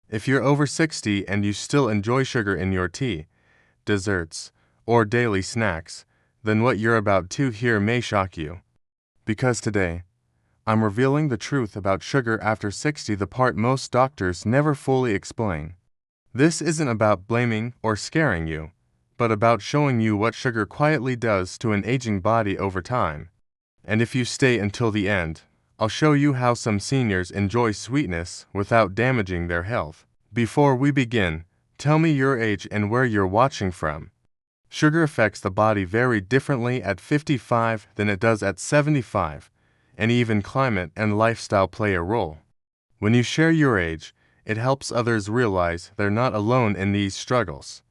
If you're over 60 and you still enjoy sugar in your tea, desserts, or daily snacks, then what you're about to hear may shock you. Because today, I'm revealing the truth about sugar after 60, the part most doctors never fully explain. This isn't about blaming or scaring you, but about showing you what sugar quietly does to an aging body over time. And if you stay until the end, I'll show you how some seniors enjoy sweetness without damaging their health. Before we begin, tell me your age and where you're watching from. Sugar affects the body very differently at 55 than it does at 75, and even climate and lifestyle play a role. When you share your age, it helps others realize they're not alone in these struggles.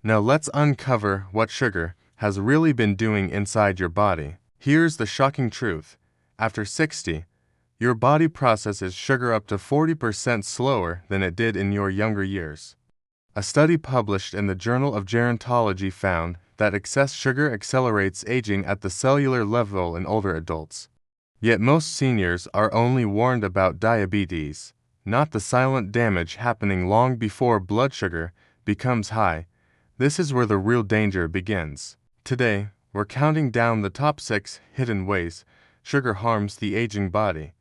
Now let's uncover what sugar has really been doing inside your body. Here's the shocking truth. After 60, your body processes sugar up to 40% slower than it did in your younger years. A study published in the Journal of Gerontology found that excess sugar accelerates aging at the cellular level in older adults. Yet most seniors are only warned about diabetes, not the silent damage happening long before blood sugar becomes high. This is where the real danger begins. Today, we're counting down the top 6 hidden ways sugar harms the aging body,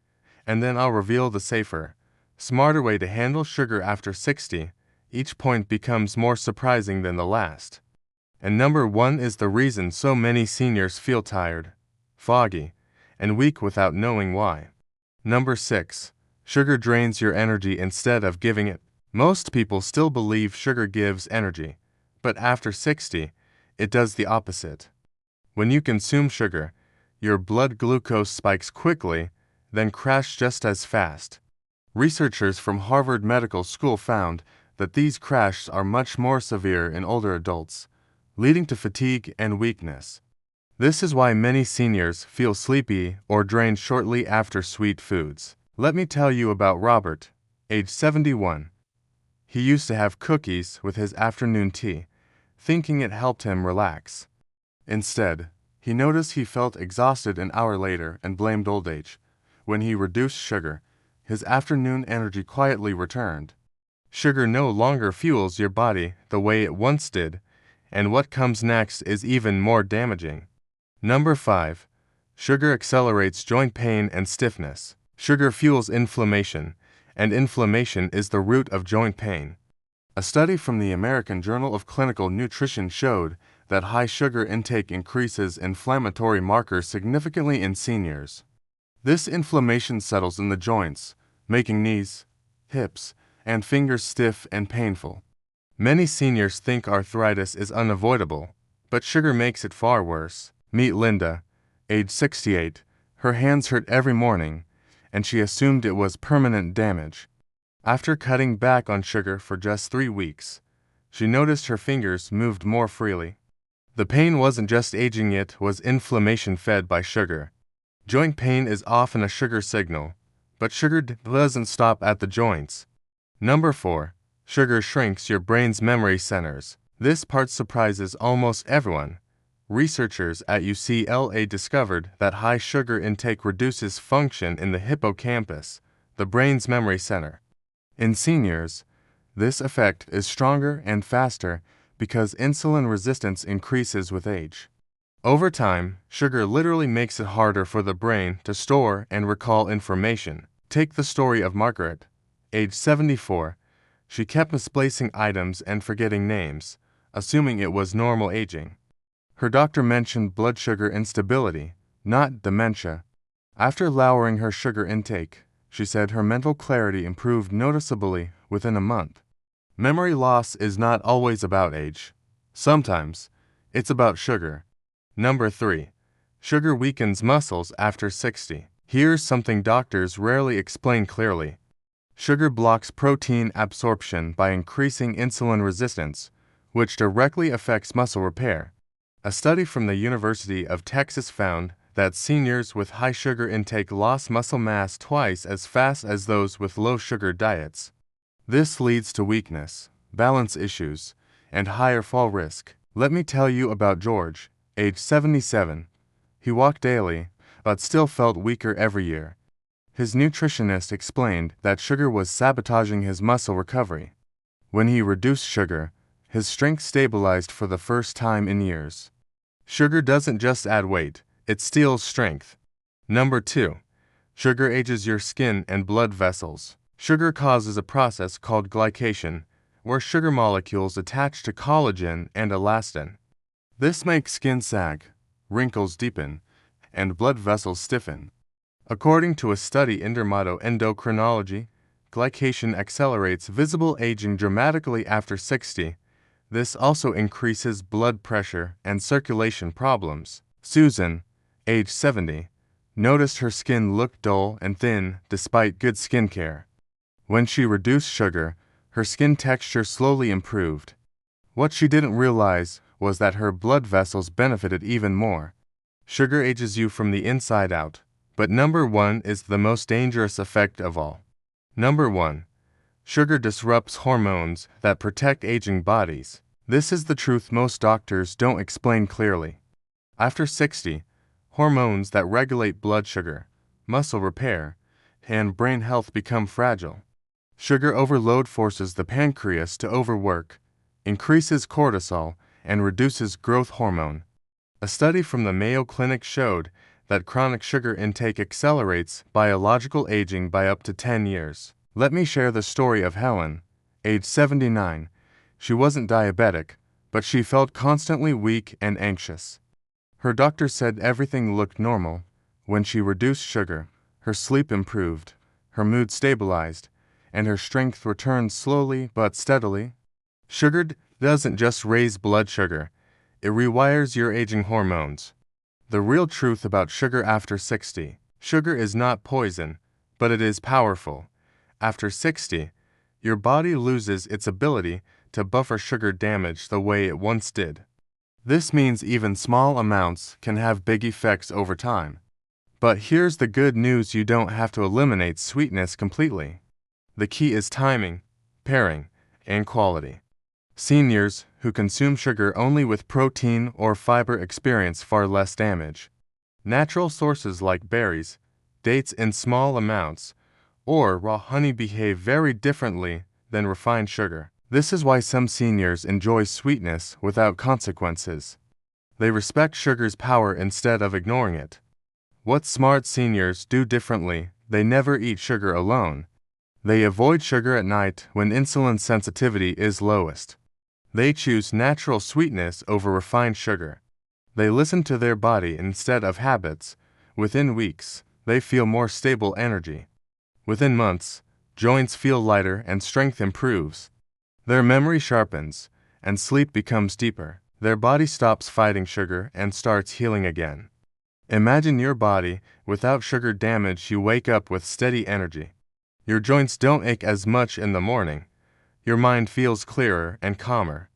and then I'll reveal the safer, smarter way to handle sugar after 60. Each point becomes more surprising than the last. And number 1 is the reason so many seniors feel tired, foggy, and weak without knowing why. Number 6. Sugar drains your energy instead of giving it. Most people still believe sugar gives energy, but after 60, it does the opposite. When you consume sugar, your blood glucose spikes quickly, then crashes just as fast. Researchers from Harvard Medical School found that these crashes are much more severe in older adults, leading to fatigue and weakness. This is why many seniors feel sleepy or drained shortly after sweet foods. Let me tell you about Robert, age 71. He used to have cookies with his afternoon tea, thinking it helped him relax. Instead, he noticed he felt exhausted an hour later and blamed old age. When he reduced sugar, his afternoon energy quietly returned. Sugar no longer fuels your body the way it once did, and what comes next is even more damaging. Number 5. Sugar accelerates joint pain and stiffness. Sugar fuels inflammation, and inflammation is the root of joint pain. A study from the American Journal of Clinical Nutrition showed that high sugar intake increases inflammatory markers significantly in seniors. This inflammation settles in the joints, making knees, hips, and fingers stiff and painful. Many seniors think arthritis is unavoidable, but sugar makes it far worse. Meet Linda, age 68. Her hands hurt every morning, and she assumed it was permanent damage. After cutting back on sugar for just 3 weeks, she noticed her fingers moved more freely. The pain wasn't just aging, it was inflammation fed by sugar. Joint pain is often a sugar signal, but sugar doesn't stop at the joints. Number 4. Sugar shrinks your brain's memory centers. This part surprises almost everyone. Researchers at UCLA discovered that high sugar intake reduces function in the hippocampus, the brain's memory center. In seniors, this effect is stronger and faster because insulin resistance increases with age. Over time, sugar literally makes it harder for the brain to store and recall information. Take the story of Margaret, age 74. She kept misplacing items and forgetting names, assuming it was normal aging. Her doctor mentioned blood sugar instability, not dementia. After lowering her sugar intake, she said her mental clarity improved noticeably within a month. Memory loss is not always about age. Sometimes, it's about sugar. Number 3. Sugar weakens muscles after 60. Here's something doctors rarely explain clearly. Sugar blocks protein absorption by increasing insulin resistance, which directly affects muscle repair. A study from the University of Texas found that seniors with high sugar intake lost muscle mass twice as fast as those with low sugar diets. This leads to weakness, balance issues, and higher fall risk. Let me tell you about George, age 77. He walked daily, but still felt weaker every year. His nutritionist explained that sugar was sabotaging his muscle recovery. When he reduced sugar, his strength stabilized for the first time in years. Sugar doesn't just add weight, it steals strength. Number 2. Sugar ages your skin and blood vessels. Sugar causes a process called glycation, where sugar molecules attach to collagen and elastin. This makes skin sag, wrinkles deepen, and blood vessels stiffen. According to a study in Dermatoendocrinology, glycation accelerates visible aging dramatically after 60. This also increases blood pressure and circulation problems. Susan, age 70, noticed her skin looked dull and thin despite good skincare. When she reduced sugar, her skin texture slowly improved. What she didn't realize was that her blood vessels benefited even more. Sugar ages you from the inside out, but number 1 is the most dangerous effect of all. Number 1. Sugar disrupts hormones that protect aging bodies. This is the truth most doctors don't explain clearly. After 60, hormones that regulate blood sugar, muscle repair, and brain health become fragile. Sugar overload forces the pancreas to overwork, increases cortisol, and reduces growth hormone. A study from the Mayo Clinic showed that chronic sugar intake accelerates biological aging by up to 10 years. Let me share the story of Helen, age 79. She wasn't diabetic, but she felt constantly weak and anxious. Her doctor said everything looked normal. When she reduced sugar, her sleep improved, her mood stabilized, and her strength returned slowly but steadily. Sugar doesn't just raise blood sugar, it rewires your aging hormones. The real truth about sugar after 60. Sugar is not poison, but it is powerful. After 60, your body loses its ability to buffer sugar damage the way it once did. This means even small amounts can have big effects over time. But here's the good news: you don't have to eliminate sweetness completely. The key is timing, pairing, and quality. Seniors who consume sugar only with protein or fiber experience far less damage. Natural sources like berries, dates in small amounts, or raw honey behave very differently than refined sugar. This is why some seniors enjoy sweetness without consequences. They respect sugar's power instead of ignoring it. What smart seniors do differently: they never eat sugar alone. They avoid sugar at night when insulin sensitivity is lowest. They choose natural sweetness over refined sugar. They listen to their body instead of habits. Within weeks, they feel more stable energy. Within months, joints feel lighter and strength improves. Their memory sharpens, and sleep becomes deeper. Their body stops fighting sugar and starts healing again. Imagine your body without sugar damage. You wake up with steady energy. Your joints don't ache as much in the morning. Your mind feels clearer and calmer.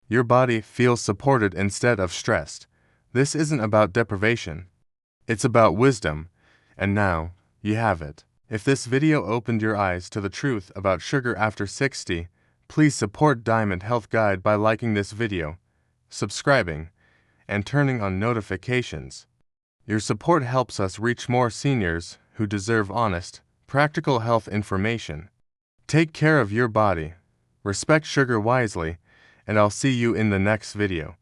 Your body feels supported instead of stressed. This isn't about deprivation. It's about wisdom. And now, you have it. If this video opened your eyes to the truth about sugar after 60, please support Diamond Health Guide by liking this video, subscribing, and turning on notifications. Your support helps us reach more seniors who deserve honest, practical health information. Take care of your body, respect sugar wisely, and I'll see you in the next video.